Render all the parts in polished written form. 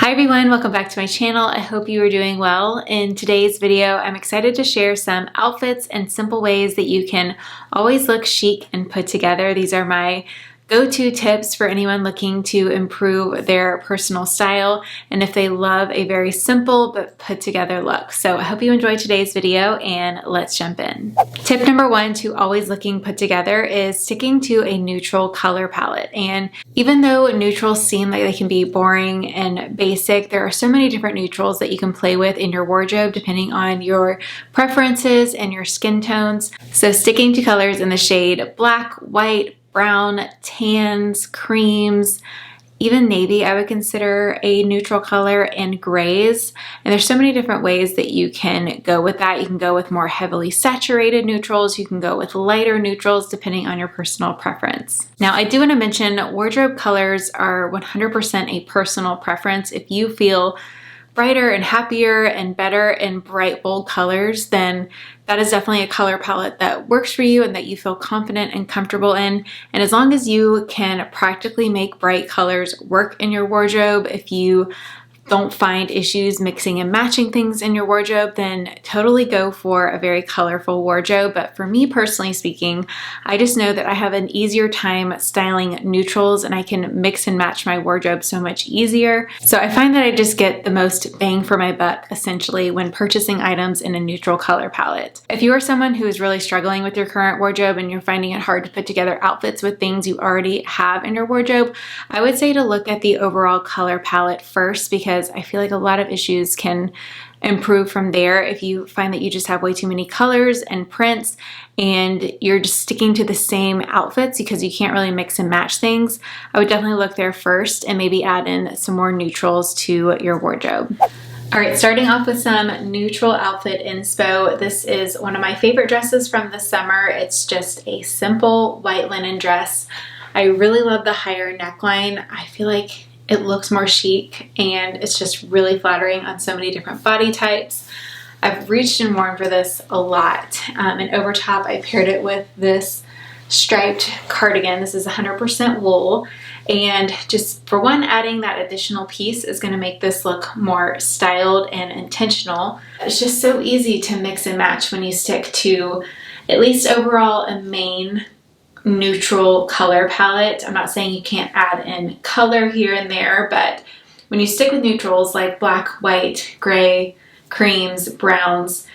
Hi everyone, welcome back to my channel. I hope you are doing well. In today's video, I'm excited to share some outfits and simple ways that you can always look chic and put together. These are my go-to tips for anyone looking to improve their personal style and if they love a very simple but put together look. So I hope you enjoyed today's video and let's jump in. Tip number one to always looking put together is sticking to a neutral color palette. And even though neutrals seem like they can be boring and basic, there are so many different neutrals that you can play with in your wardrobe depending on your preferences and your skin tones. So sticking to colors in the shade black, white, brown, tans, creams, even navy I would consider a neutral color, and grays. And there's so many different ways that you can go with that. You can go with more heavily saturated neutrals. You can go with lighter neutrals depending on your personal preference. Now I do want to mention wardrobe colors are 100% a personal preference. If you feel brighter and happier and better in bright, bold colors, then that is definitely a color palette that works for you and that you feel confident and comfortable in. And as long as you can practically make bright colors work in your wardrobe, if you don't find issues mixing and matching things in your wardrobe, then totally go for a very colorful wardrobe. But for me personally speaking, I just know that I have an easier time styling neutrals and I can mix and match my wardrobe so much easier. So I find that I just get the most bang for my buck essentially when purchasing items in a neutral color palette. If you are someone who is really struggling with your current wardrobe and you're finding it hard to put together outfits with things you already have in your wardrobe, I would say to look at the overall color palette first, because I feel like a lot of issues can improve from there. If you find that you just have way too many colors and prints and you're just sticking to the same outfits because you can't really mix and match things, I would definitely look there first and maybe add in some more neutrals to your wardrobe. All right, starting off with some neutral outfit inspo. This is one of my favorite dresses from the summer. It's just a simple white linen dress. I really love the higher neckline. I feel like it looks more chic and it's just really flattering on so many different body types. I've reached and worn for this a lot. And over top, I paired it with this striped cardigan. This is 100% wool. And just for one, adding that additional piece is going to make this look more styled and intentional. It's just so easy to mix and match when you stick to at least overall a main neutral color palette. I'm not saying you can't add in color here and there, but when you stick with neutrals like black, white, gray, creams, browns,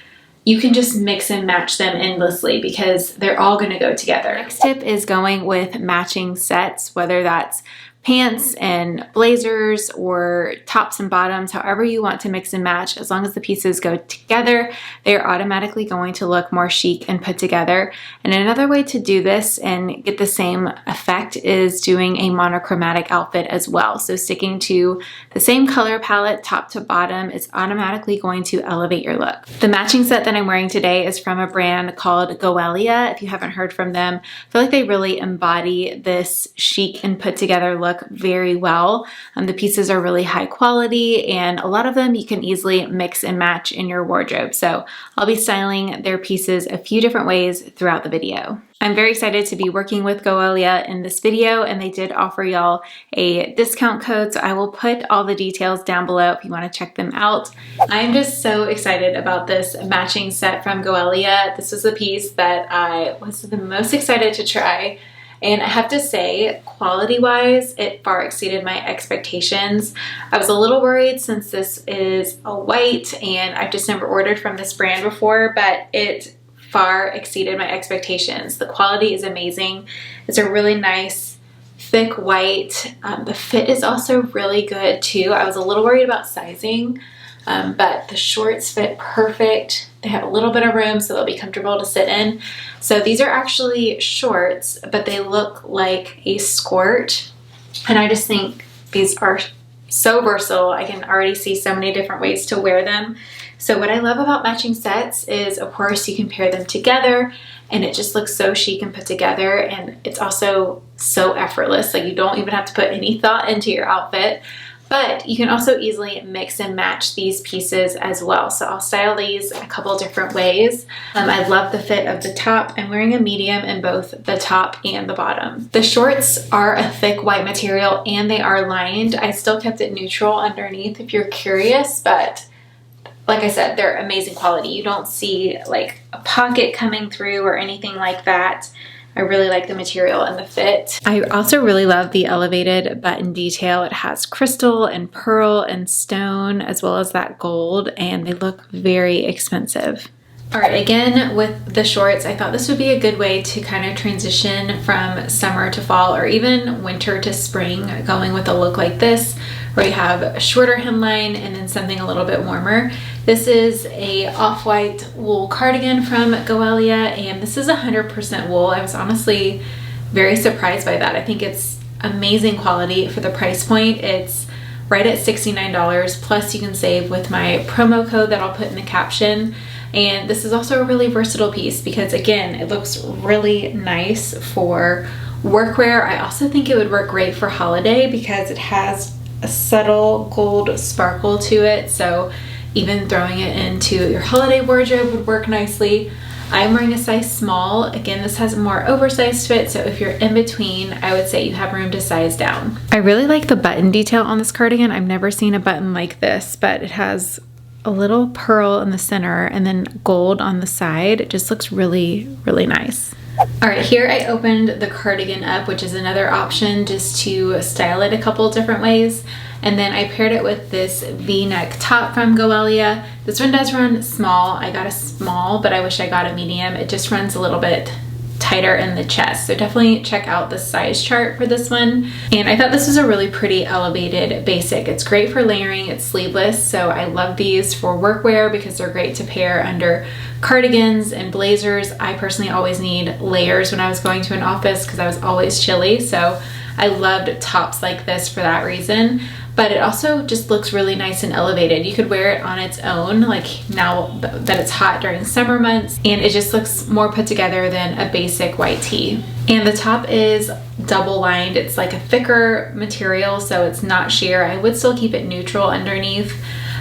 you can just mix and match them endlessly because they're all going to go together. Next tip is going with matching sets, whether that's pants and blazers or tops and bottoms, however you want to mix and match. As long as the pieces go together, they're automatically going to look more chic and put together. And another way to do this and get the same effect is doing a monochromatic outfit as well. So sticking to the same color palette top to bottom is automatically going to elevate your look. The matching set that I'm wearing today is from a brand called Goelia. If you haven't heard from them, I feel like they really embody this chic and put together look very well. The pieces are really high quality and a lot of them you can easily mix and match in your wardrobe. So I'll be styling their pieces a few different ways throughout the video. I'm very excited to be working with Goelia in this video, and they did offer y'all a discount code, so I will put all the details down below if you want to check them out. I'm just so excited about this matching set from Goelia. This was the piece that I was the most excited to try. And I have to say, quality-wise, it far exceeded my expectations. I was a little worried since this is a white and I've just never ordered from this brand before, but it far exceeded my expectations. The quality is amazing. It's a really nice, thick white. The fit is also really good too. I was a little worried about sizing, but the shorts fit perfect. They have a little bit of room so they'll be comfortable to sit in. So these are actually shorts, but they look like a skirt. And I just think these are so versatile. I can already see so many different ways to wear them. So what I love about matching sets is, of course, you can pair them together and it just looks so chic and put together. And it's also so effortless. Like you don't even have to put any thought into your outfit. But you can also easily mix and match these pieces as well. So I'll style these a couple different ways. I love the fit of the top. I'm wearing a medium in both the top and the bottom. The shorts are a thick white material and they are lined. I still kept it neutral underneath if you're curious, but like I said, they're amazing quality. You don't see like a pocket coming through or anything like that. I really like the material and the fit. I also really love the elevated button detail. It has crystal and pearl and stone as well as that gold, and they look very expensive. All right, again with the shorts, I thought this would be a good way to kind of transition from summer to fall or even winter to spring, going with a look like this where you have a shorter hemline and then something a little bit warmer. This is a off-white wool cardigan from Goelia, and this is 100% wool. I was honestly very surprised by that. I think it's amazing quality for the price point. It's right at $69, plus you can save with my promo code that I'll put in the caption. And this is also a really versatile piece because again, it looks really nice for workwear. I also think it would work great for holiday because it has a subtle gold sparkle to it. So even throwing it into your holiday wardrobe would work nicely. I'm wearing a size small. Again, this has a more oversized fit, so if you're in between, I would say you have room to size down. I really like the button detail on this cardigan. I've never seen a button like this, but it has a little pearl in the center and then gold on the side. It just looks really, really nice. All right, here I opened the cardigan up, which is another option just to style it a couple different ways. And then I paired it with this V-neck top from Goelia. This one does run small. I got a small, but I wish I got a medium. It just runs a little bit tighter in the chest. So definitely check out the size chart for this one. And I thought this was a really pretty elevated basic. It's great for layering, it's sleeveless. So I love these for workwear because they're great to pair under cardigans and blazers. I personally always need layers when I was going to an office because I was always chilly. So I loved tops like this for that reason. But it also just looks really nice and elevated. You could wear it on its own, like now that it's hot during summer months, and it just looks more put together than a basic white tee. And the top is double lined. It's like a thicker material, so it's not sheer. I would still keep it neutral underneath,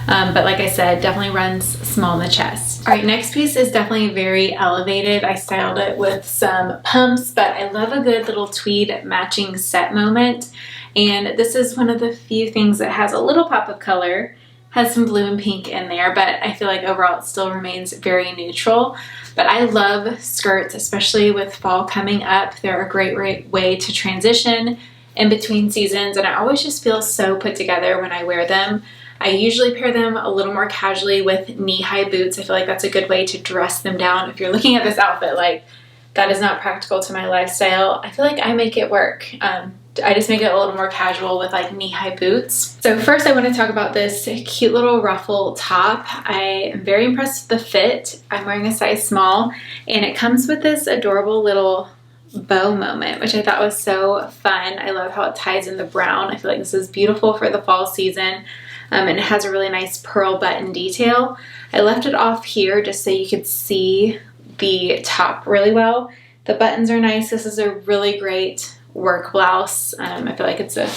but like I said, definitely runs small in the chest. All right, next piece is definitely very elevated. I styled it with some pumps, but I love a good little tweed matching set moment. And this is one of the few things that has a little pop of color, has some blue and pink in there, but I feel like overall it still remains very neutral. But I love skirts, especially with fall coming up. They're a great way to transition in between seasons, and I always just feel so put together when I wear them. I usually pair them a little more casually with knee-high boots. I feel like that's a good way to dress them down. If you're looking at this outfit like, that is not practical to my lifestyle, I feel like I make it work. I just make it a little more casual with like knee-high boots. So first I want to talk about this cute little ruffle top. I am very impressed with the fit. I'm wearing a size small, and it comes with this adorable little bow moment, which I thought was so fun. I love how it ties in the brown. I feel like this is beautiful for the fall season. And it has a really nice pearl button detail. I left it off here just so you could see the top really well. The buttons are nice. This is a really great work blouse. I feel like it's a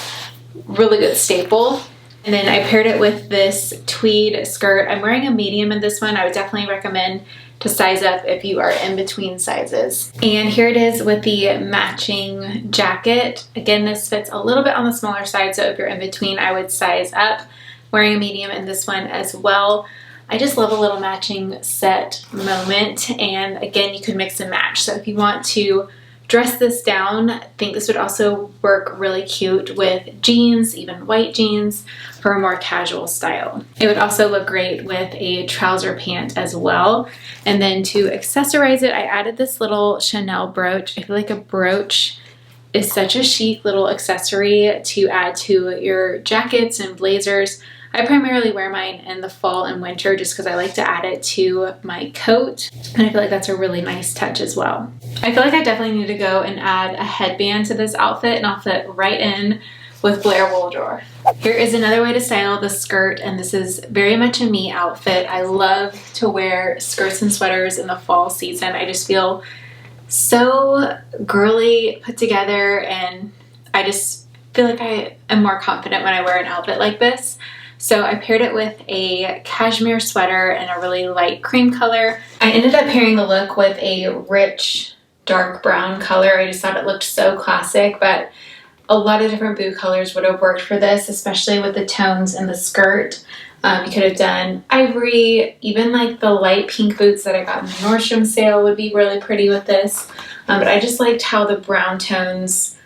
really good staple. And then I paired it with this tweed skirt. I'm wearing a medium in this one. I would definitely recommend to size up if you are in between sizes. And here it is with the matching jacket. Again, this fits a little bit on the smaller side, so if you're in between, I would size up. Wearing a medium in this one as well. I just love a little matching set moment, and again, you could mix and match. So if you want to dress this down, I think this would also work really cute with jeans, even white jeans, for a more casual style. It would also look great with a trouser pant as well. And then to accessorize it, I added this little Chanel brooch. I feel like a brooch is such a chic little accessory to add to your jackets and blazers. I primarily wear mine in the fall and winter just because I like to add it to my coat, and I feel like that's a really nice touch as well. I feel like I definitely need to go and add a headband to this outfit, and I'll fit right in with Blair Waldorf. Here is another way to style the skirt, and this is very much a me outfit. I love to wear skirts and sweaters in the fall season. I just feel so girly, put together, and I just feel like I am more confident when I wear an outfit like this. So I paired it with a cashmere sweater in a really light cream color. I ended up pairing the look with a rich dark brown color. I just thought it looked so classic, but a lot of different boot colors would have worked for this, especially with the tones in the skirt. You could have done ivory, even like the light pink boots that I got in the Nordstrom sale would be really pretty with this. But I just liked how the brown tones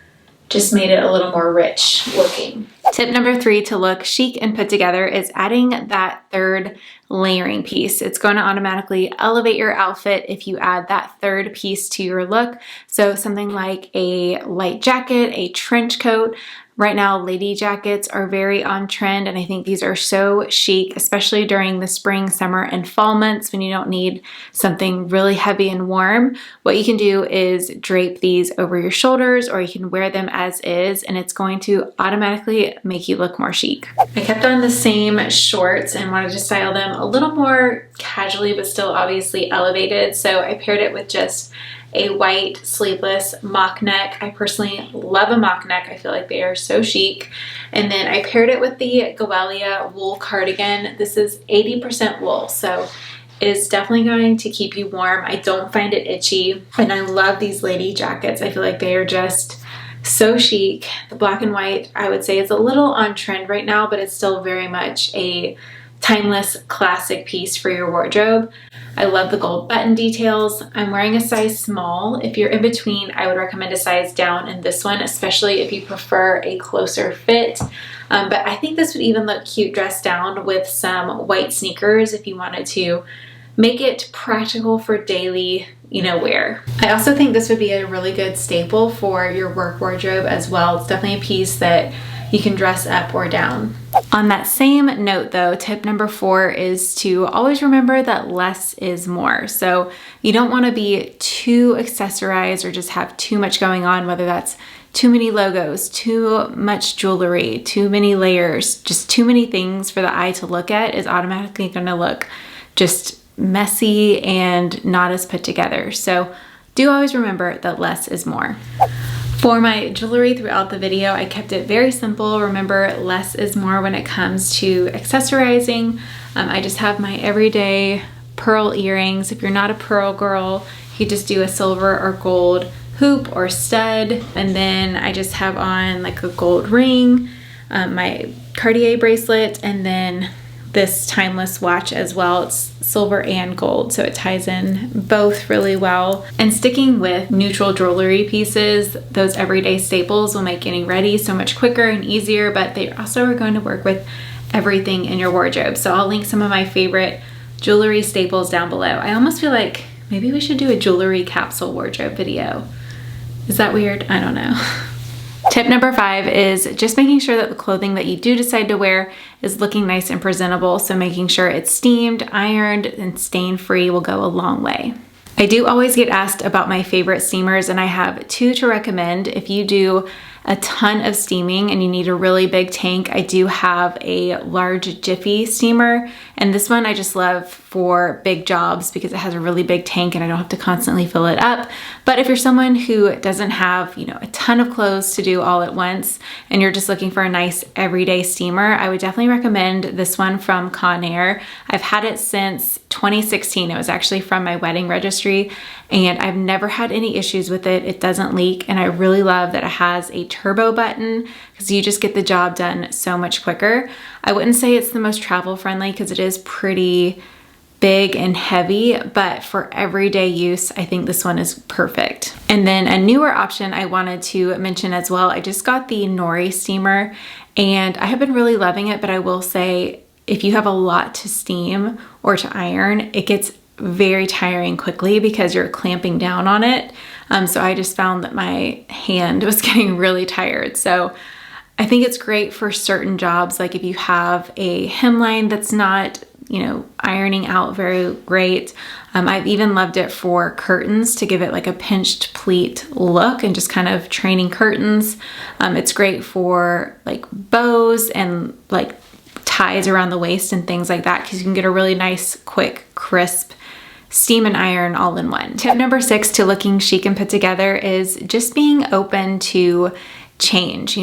just made it a little more rich looking. Tip number 3 to look chic and put together is adding that third layering piece. It's going to automatically elevate your outfit if you add that third piece to your look. So something like a light jacket, a trench coat. Right now, lady jackets are very on trend, and I think these are so chic, especially during the spring, summer, and fall months when you don't need something really heavy and warm. What you can do is drape these over your shoulders, or you can wear them as is, and it's going to automatically make you look more chic. I kept on the same shorts and wanted to style them a little more casually, but still obviously elevated, so I paired it with just a white sleeveless mock neck. I personally love a mock neck. I feel like they are so chic. And then I paired it with the Goelia wool cardigan. This is 80% wool, so it is definitely going to keep you warm. I don't find it itchy, and I love these lady jackets. I feel like they are just so chic. The black and white, I would say, is a little on trend right now, but it's still very much a timeless classic piece for your wardrobe. I love the gold button details. I'm wearing a size small. If you're in between, I would recommend a size down in this one, especially if you prefer a closer fit. But I think this would even look cute dressed down with some white sneakers if you wanted to make it practical for daily, wear. I also think this would be a really good staple for your work wardrobe as well. It's definitely a piece that you can dress up or down. On that same note though, tip number 4 is to always remember that less is more. So you don't want to be too accessorized or just have too much going on, whether that's too many logos, too much jewelry, too many layers, just too many things for the eye to look at is automatically going to look just messy and not as put together. So do always remember that less is more. For my jewelry throughout the video, I kept it very simple. Remember, less is more when it comes to accessorizing. I just have my everyday pearl earrings. If you're not a pearl girl, you could just do a silver or gold hoop or stud. And then I just have on like a gold ring, my Cartier bracelet, and then this timeless watch as well. It's silver and gold, so it ties in both really well. And sticking with neutral jewelry pieces, those everyday staples will make getting ready so much quicker and easier, but they also are going to work with everything in your wardrobe. So I'll link some of my favorite jewelry staples down below. I almost feel like maybe we should do a jewelry capsule wardrobe video. Is that weird? I don't know. Tip number 5 is just making sure that the clothing that you do decide to wear is looking nice and presentable. So making sure it's steamed, ironed, and stain-free will go a long way. I do always get asked about my favorite steamers, and I have 2 to recommend. If you do a ton of steaming and you need a really big tank, I do have a large Jiffy steamer, and this one I just love for big jobs because it has a really big tank and I don't have to constantly fill it up. But if you're someone who doesn't have, a ton of clothes to do all at once and you're just looking for a nice everyday steamer, I would definitely recommend this one from Conair. I've had it since 2016. It was actually from my wedding registry, and I've never had any issues with it. It doesn't leak, and I really love that it has a turbo button because you just get the job done so much quicker. I wouldn't say it's the most travel friendly because it is pretty big and heavy, but for everyday use, I think this one is perfect. And then a newer option I wanted to mention as well, I just got the Nori steamer and I have been really loving it, but I will say if you have a lot to steam or to iron, it gets very tiring quickly because you're clamping down on it. So I just found that my hand was getting really tired. So I think it's great for certain jobs, like if you have a hemline that's not ironing out very great. I've even loved it for curtains to give it like a pinched pleat look and just kind of training curtains. It's great for like bows and like ties around the waist and things like that because you can get a really nice, quick, crisp steam and iron all in one. Tip number 6 to looking chic and put together is just being open to change.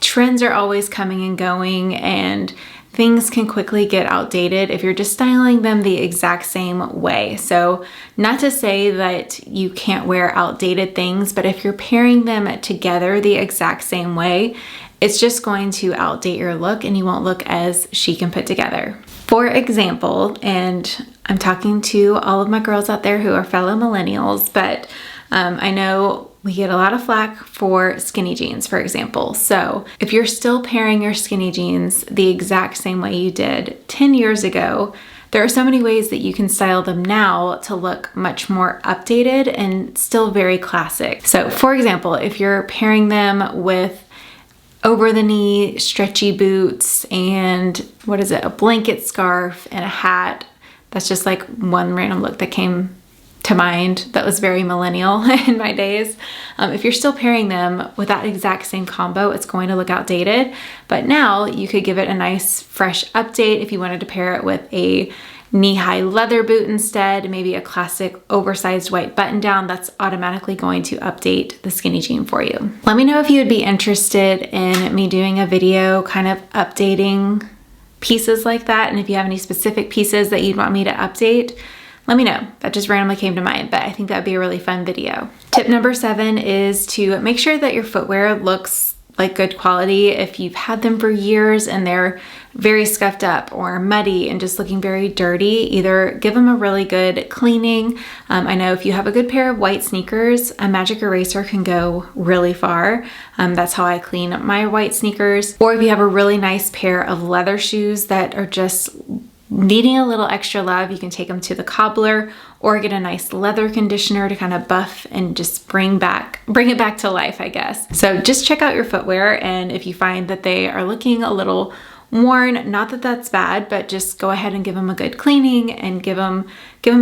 trends are always coming and going, and things can quickly get outdated if you're just styling them the exact same way. So not to say that you can't wear outdated things, but if you're pairing them together the exact same way, it's just going to outdate your look and you won't look as chic and put together. For example, and I'm talking to all of my girls out there who are fellow millennials, but I know we get a lot of flack for skinny jeans, for example. So if you're still pairing your skinny jeans the exact same way you did 10 years ago, there are so many ways that you can style them now to look much more updated and still very classic. So for example, if you're pairing them with over the knee stretchy boots and a blanket scarf and a hat, that's just like one random look that came to mind that was very millennial in my days. If you're still pairing them with that exact same combo, it's going to look outdated. But now you could give it a nice fresh update if you wanted to pair it with a knee-high leather boot instead, maybe a classic oversized white button down. That's automatically going to update the skinny jean for you. Let me know if you would be interested in me doing a video kind of updating pieces like that, and if you have any specific pieces that you'd want me to update, let me know. That just randomly came to mind, but I think that'd be a really fun video. Tip number 7 is to make sure that your footwear looks like good quality. If you've had them for years and they're very scuffed up or muddy and just looking very dirty, either give them a really good cleaning. I know if you have a good pair of white sneakers, a magic eraser can go really far. That's how I clean my white sneakers. Or if you have a really nice pair of leather shoes that are just needing a little extra love, you can take them to the cobbler or get a nice leather conditioner to kind of buff and just bring it back to life, I guess. So just check out your footwear, and if you find that they are looking a little worn, not that that's bad, but just go ahead and give them a good cleaning and give them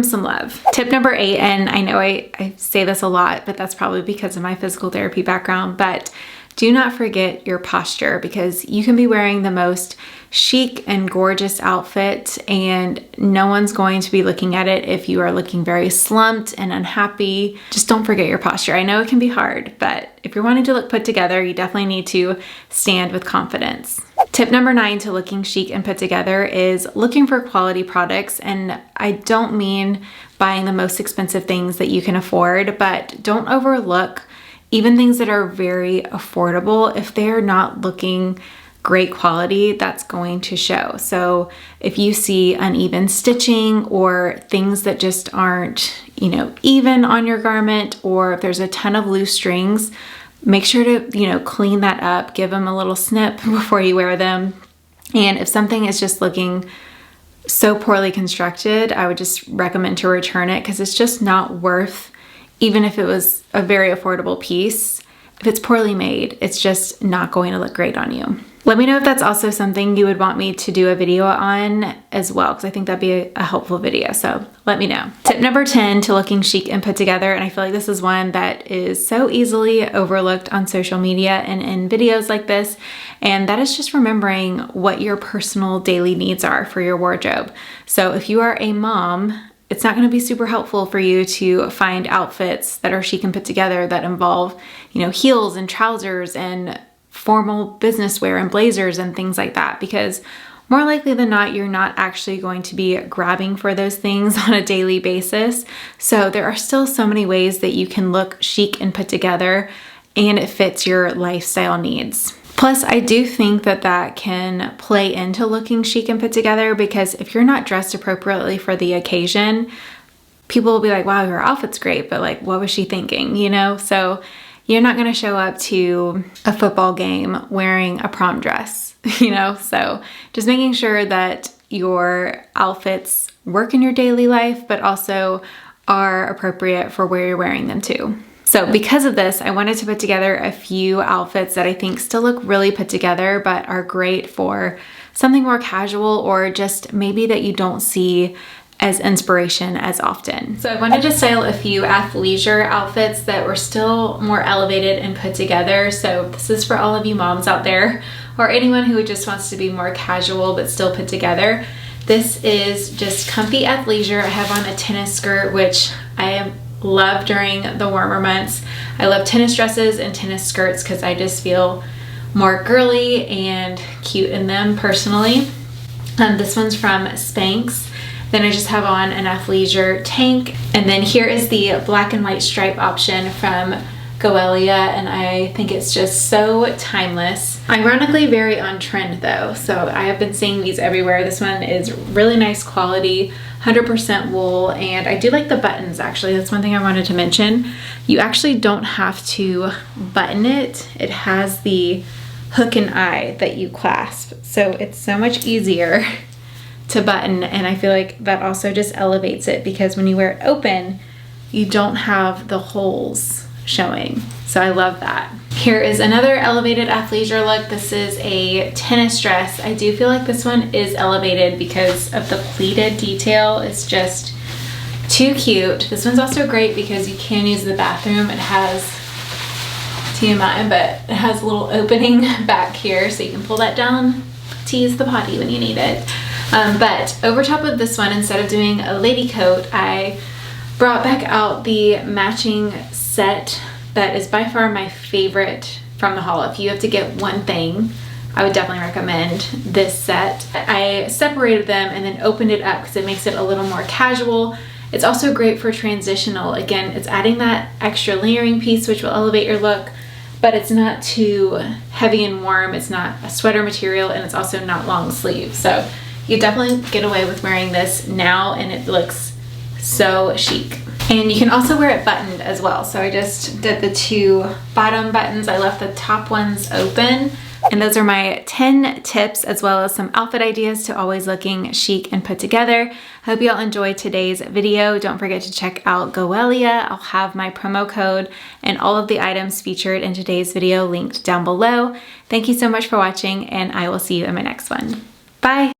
some love. Tip number 8, and I know I say this a lot, but that's probably because of my physical therapy background, but do not forget your posture, because you can be wearing the most chic and gorgeous outfit and no one's going to be looking at it if you are looking very slumped and unhappy. Just don't forget your posture. I know it can be hard, but if you're wanting to look put together, you definitely need to stand with confidence. Tip number 9 to looking chic and put together is looking for quality products. And I don't mean buying the most expensive things that you can afford, but don't overlook even things that are very affordable. If they're not looking great quality, that's going to show. So if you see uneven stitching or things that just aren't, even on your garment, or if there's a ton of loose strings, make sure to, clean that up, give them a little snip before you wear them. And if something is just looking so poorly constructed, I would just recommend to return it, because it's just not worth, even if it was a very affordable piece, if it's poorly made, it's just not going to look great on you. Let me know if that's also something you would want me to do a video on as well, because I think that'd be a helpful video, so let me know. Tip number 10 to looking chic and put together, and I feel like this is one that is so easily overlooked on social media and in videos like this, and that is just remembering what your personal daily needs are for your wardrobe. So if you are a mom, it's not going to be super helpful for you to find outfits that are chic and put together that involve, heels and trousers and formal business wear and blazers and things like that, because more likely than not, you're not actually going to be grabbing for those things on a daily basis. So there are still so many ways that you can look chic and put together, and it fits your lifestyle needs. Plus, I do think that can play into looking chic and put together, because if you're not dressed appropriately for the occasion, people will be like, wow, your outfit's great, but like, what was she thinking, So you're not going to show up to a football game wearing a prom dress, So just making sure that your outfits work in your daily life, but also are appropriate for where you're wearing them to. So because of this, I wanted to put together a few outfits that I think still look really put together, but are great for something more casual, or just maybe that you don't see as inspiration as often. So I wanted to style a few athleisure outfits that were still more elevated and put together. So this is for all of you moms out there, or anyone who just wants to be more casual but still put together. This is just comfy athleisure. I have on a tennis skirt, which I love during the warmer months. I love tennis dresses and tennis skirts because I just feel more girly and cute in them personally. This one's from Spanx. Then I just have on an athleisure tank. And then here is the black and white stripe option from Goelia, and I think it's just so timeless. Ironically, very on trend though, so I have been seeing these everywhere. This one is really nice quality, 100% wool, and I do like the buttons actually. That's one thing I wanted to mention. You actually don't have to button it. It has the hook and eye that you clasp, so it's so much easier to button, and I feel like that also just elevates it because when you wear it open, you don't have the holes showing. So I love that. Here is another elevated athleisure look. This is a tennis dress. I do feel like this one is elevated because of the pleated detail. It's just too cute. This one's also great because you can use the bathroom. It has TMI, but it has a little opening back here so you can pull that down to use the potty when you need it. But over top of this one, instead of doing a lady coat, I brought back out the matching set that is by far my favorite from the haul. If you have to get one thing, I would definitely recommend this set. I separated them and then opened it up because it makes it a little more casual. It's also great for transitional. Again, it's adding that extra layering piece which will elevate your look, but it's not too heavy and warm. It's not a sweater material, and it's also not long sleeve. So you definitely get away with wearing this now, and it looks so chic. And you can also wear it buttoned as well. So I just did the two bottom buttons. I left the top ones open. And those are my 10 tips as well as some outfit ideas to always looking chic and put together. Hope you all enjoyed today's video. Don't forget to check out Goelia. I'll have my promo code and all of the items featured in today's video linked down below. Thank you so much for watching, and I will see you in my next one. Bye.